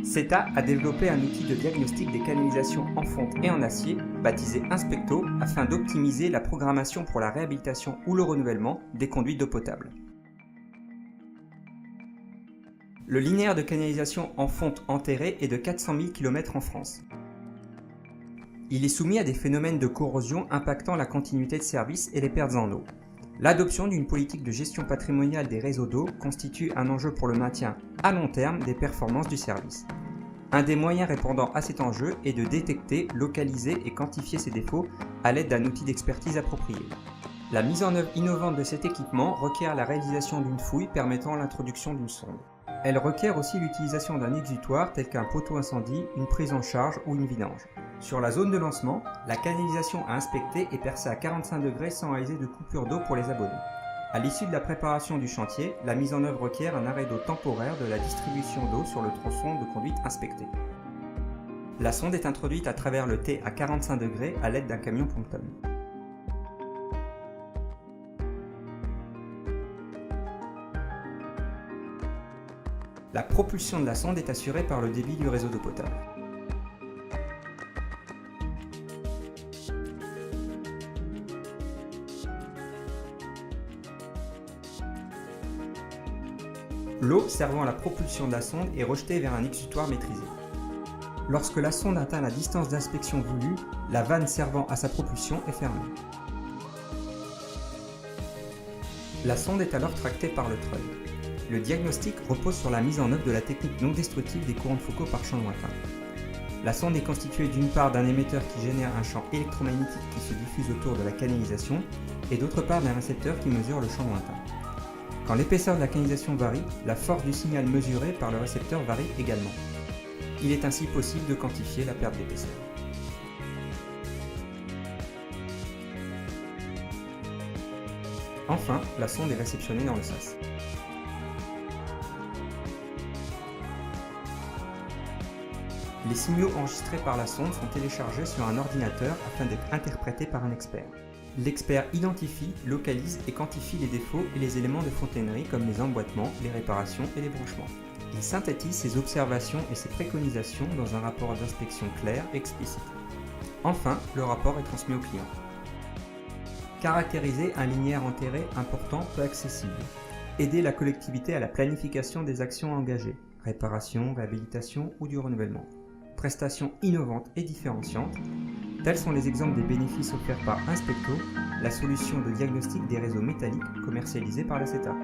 CETA a développé un outil de diagnostic des canalisations en fonte et en acier, baptisé Inspecto, afin d'optimiser la programmation pour la réhabilitation ou le renouvellement des conduits d'eau potable. Le linéaire de canalisation en fonte enterrée est de 400 000 km en France. Il est soumis à des phénomènes de corrosion impactant la continuité de service et les pertes en eau. L'adoption d'une politique de gestion patrimoniale des réseaux d'eau constitue un enjeu pour le maintien à long terme des performances du service. Un des moyens répondant à cet enjeu est de détecter, localiser et quantifier ces défauts à l'aide d'un outil d'expertise approprié. La mise en œuvre innovante de cet équipement requiert la réalisation d'une fouille permettant l'introduction d'une sonde. Elle requiert aussi l'utilisation d'un exutoire tel qu'un poteau incendie, une prise en charge ou une vidange. Sur la zone de lancement, la canalisation à inspecter est percée à 45 degrés sans réaliser de coupure d'eau pour les abonnés. À l'issue de la préparation du chantier, la mise en œuvre requiert un arrêt d'eau temporaire de la distribution d'eau sur le tronçon de conduite inspecté. La sonde est introduite à travers le T à 45 degrés à l'aide d'un camion pompe-tonne. La propulsion de la sonde est assurée par le débit du réseau d'eau potable. L'eau servant à la propulsion de la sonde est rejetée vers un exutoire maîtrisé. Lorsque la sonde atteint la distance d'inspection voulue, la vanne servant à sa propulsion est fermée. La sonde est alors tractée par le treuil. Le diagnostic repose sur la mise en œuvre de la technique non destructive des courants de Foucault par champ lointain. La sonde est constituée d'une part d'un émetteur qui génère un champ électromagnétique qui se diffuse autour de la canalisation et d'autre part d'un récepteur qui mesure le champ lointain. Quand l'épaisseur de la canalisation varie, la force du signal mesuré par le récepteur varie également. Il est ainsi possible de quantifier la perte d'épaisseur. Enfin, la sonde est réceptionnée dans le sas. Les signaux enregistrés par la sonde sont téléchargés sur un ordinateur afin d'être interprétés par un expert. L'expert identifie, localise et quantifie les défauts et les éléments de fontainerie comme les emboîtements, les réparations et les branchements. Il synthétise ses observations et ses préconisations dans un rapport d'inspection clair et explicite. Enfin, le rapport est transmis au client. Caractériser un linéaire enterré important peu accessible. Aider la collectivité à la planification des actions engagées, réparation, réhabilitation ou du renouvellement. Prestations innovantes et différenciantes. Tels sont les exemples des bénéfices offerts par Inspecto, la solution de diagnostic des réseaux métalliques commercialisée par la CETA.